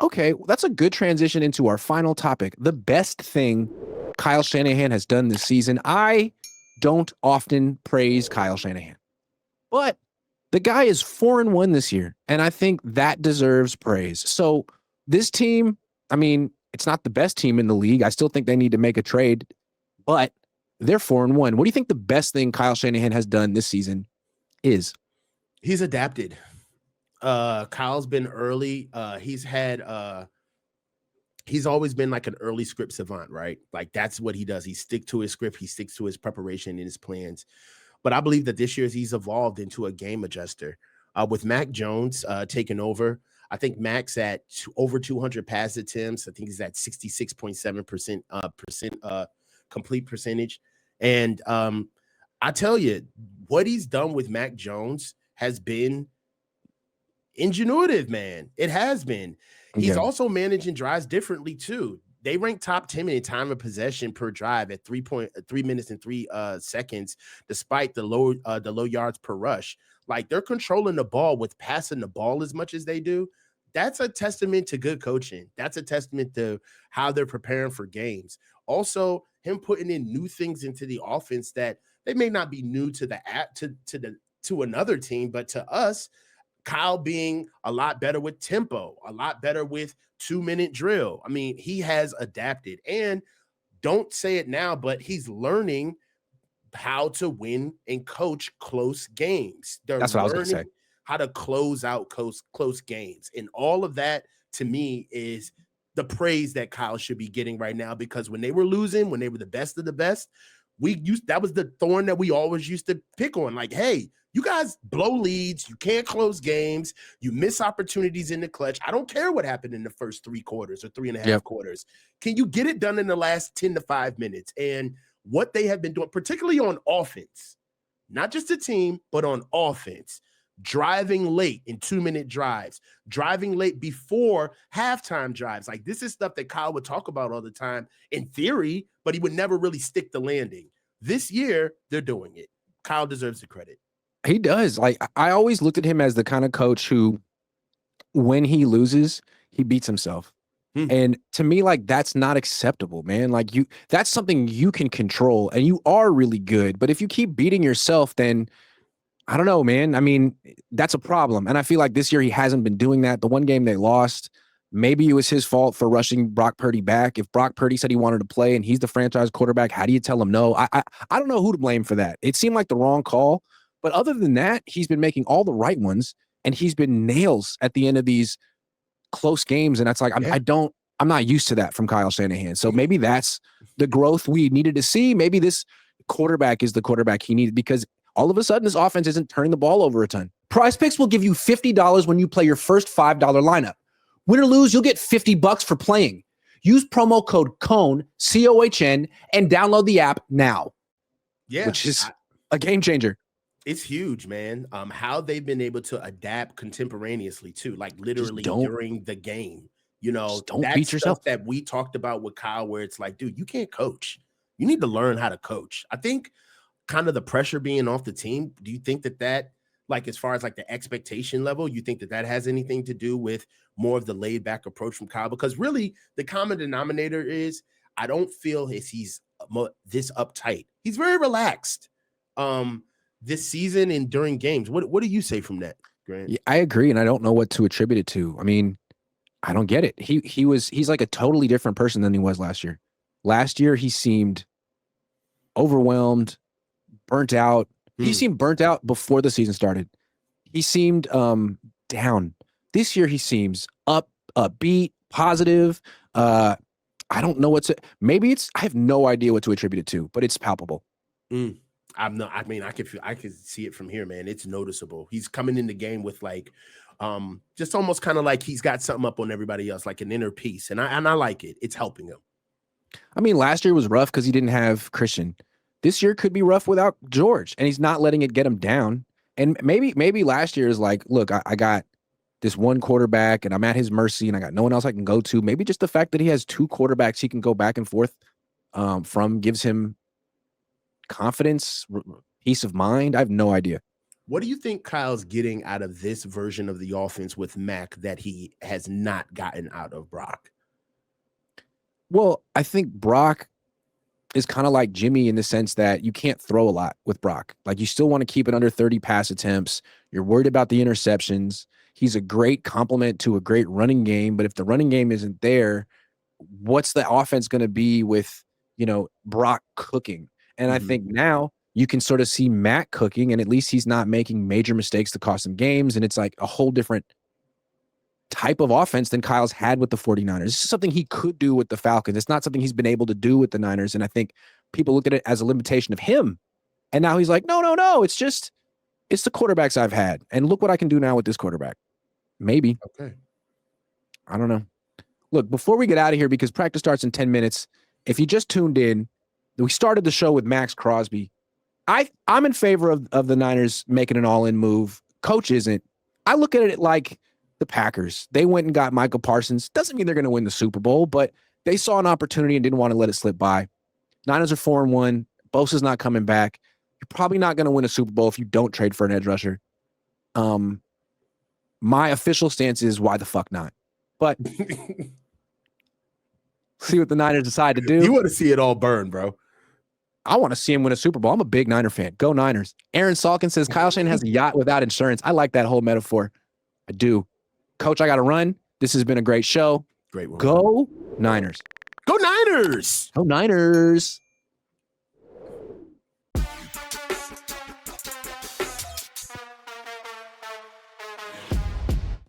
Okay, well, that's a good transition into our final topic. The best thing Kyle Shanahan has done this season. I don't often praise Kyle Shanahan, but the guy is 4-1 this year, and I think that deserves praise. So this team, I mean, it's not the best team in the league. I still think they need to make a trade, but they're 4-1. What do you think the best thing Kyle Shanahan has done this season is? He's adapted. Kyle's been early. He's always been like an early script savant, right? Like that's what he does. He sticks to his script, he sticks to his preparation and his plans. But I believe that this year he's evolved into a game adjuster. With Mac Jones taking over, I think Mac's at over 200 pass attempts. I think he's at 66.7% complete percentage. And I tell you, what he's done with Mac Jones has been ingenuitive, man. It has been. He's also managing drives differently too. They rank top 10 in time of possession per drive at 3 minutes and 3 seconds, despite the low yards per rush. Like they're controlling the ball with passing the ball as much as they do. That's a testament to good coaching. That's a testament to how they're preparing for games. Also, him putting in new things into the offense that they may not be new to the app to another team, but to us, Kyle being a lot better with tempo, a lot better with 2-minute drill. I mean, he has adapted, and don't say it now, but he's learning how to win and coach close games. That's what I was going to say. How to close out close games. And all of that to me is the praise that Kyle should be getting right now, because when they were losing, when they were the best of the best, that was the thorn that we always used to pick on. Like, hey, you guys blow leads. You can't close games. You miss opportunities in the clutch. I don't care what happened in the first 3 quarters or 3.5 quarters. Can you get it done in the last 10 to 5 minutes? And what they have been doing, particularly on offense, not just the team, but on offense, driving late in 2-minute drives, driving late before halftime drives. Like this is stuff that Kyle would talk about all the time in theory, but he would never really stick the landing. This year, they're doing it. Kyle deserves the credit. He does. Like I always looked at him as the kind of coach who, when he loses, he beats himself. And to me, like, that's not acceptable, man. Like that's something you can control and you are really good. But if you keep beating yourself, then I don't know, man. I mean, that's a problem. And I feel like this year he hasn't been doing that. The one game they lost, maybe it was his fault for rushing Brock Purdy back. If Brock Purdy said he wanted to play and he's the franchise quarterback, how do you tell him no? I don't know who to blame for that. It seemed like the wrong call. But other than that, he's been making all the right ones, and he's been nails at the end of these close games. And that's like, I'm not used to that from Kyle Shanahan. So maybe that's the growth we needed to see. Maybe this quarterback is the quarterback he needed, because all of a sudden this offense isn't turning the ball over a ton. PrizePicks will give you $50 when you play your first $5 lineup. Win or lose, you'll get $50 for playing. Use promo code COHN, COHN, and download the app now. Yeah. Which is a game changer. It's huge, man. How they've been able to adapt contemporaneously too, like literally during the game. You know, don't beat yourself. That we talked about with Kyle, where it's like, dude, you can't coach. You need to learn how to coach. I think kind of the pressure being off the team. Do you think that like, as far as like the expectation level, you think that has anything to do with more of the laid back approach from Kyle? Because really the common denominator is I don't feel he's this uptight. He's very relaxed. This season and during games. What do you say from that, Grant? Yeah, I agree, and I don't know what to attribute it to. I mean, I don't get it. He's like a totally different person than he was last year. Last year, he seemed overwhelmed, burnt out. He seemed burnt out before the season started. He seemed down. This year, he seems upbeat, positive. I don't know maybe I have no idea what to attribute it to, but it's palpable. I can see it from here, man. It's noticeable. He's coming in the game with like, just almost kind of like he's got something up on everybody else, like an inner peace. And I like it. It's helping him. I mean, last year was rough because he didn't have Christian. This year could be rough without George, and he's not letting it get him down. And maybe last year is like, look, I got this one quarterback and I'm at his mercy and I got no one else I can go to. Maybe just the fact that he has 2 quarterbacks he can go back and forth from gives him confidence, peace of mind. I have no idea. What do you think Kyle's getting out of this version of the offense with Mac that he has not gotten out of Brock? Well, I think Brock is kind of like Jimmy in the sense that you can't throw a lot with Brock. Like you still want to keep it under 30 pass attempts. You're worried about the interceptions. He's a great complement to a great running game, but if the running game isn't there, what's the offense going to be with, Brock cooking? And I think now you can sort of see Matt cooking, and at least he's not making major mistakes to cost him games. And it's like a whole different type of offense than Kyle's had with the 49ers. This is something he could do with the Falcons. It's not something he's been able to do with the Niners. And I think people look at it as a limitation of him. And now he's like, no. It's the quarterbacks I've had. And look what I can do now with this quarterback. Maybe. Okay. I don't know. Look, before we get out of here, because practice starts in 10 minutes, if you just tuned in, we started the show with Max Crosby. I'm in favor of the Niners making an all-in move. Coach isn't. I look at it like the Packers. They went and got Michael Parsons. Doesn't mean they're going to win the Super Bowl, but they saw an opportunity and didn't want to let it slip by. Niners are 4-1. Bosa's not coming back. You're probably not going to win a Super Bowl if you don't trade for an edge rusher. My official stance is why the fuck not? But see what the Niners decide to do. You want to see it all burn, bro. I want to see him win a Super Bowl. I'm a big Niner fan. Go Niners. Aaron Salkin says Kyle Shanahan has a yacht without insurance. I like that whole metaphor. I do. Coach, I got to run. This has been a great show. Great one. Go Niners. Go Niners. Go Niners.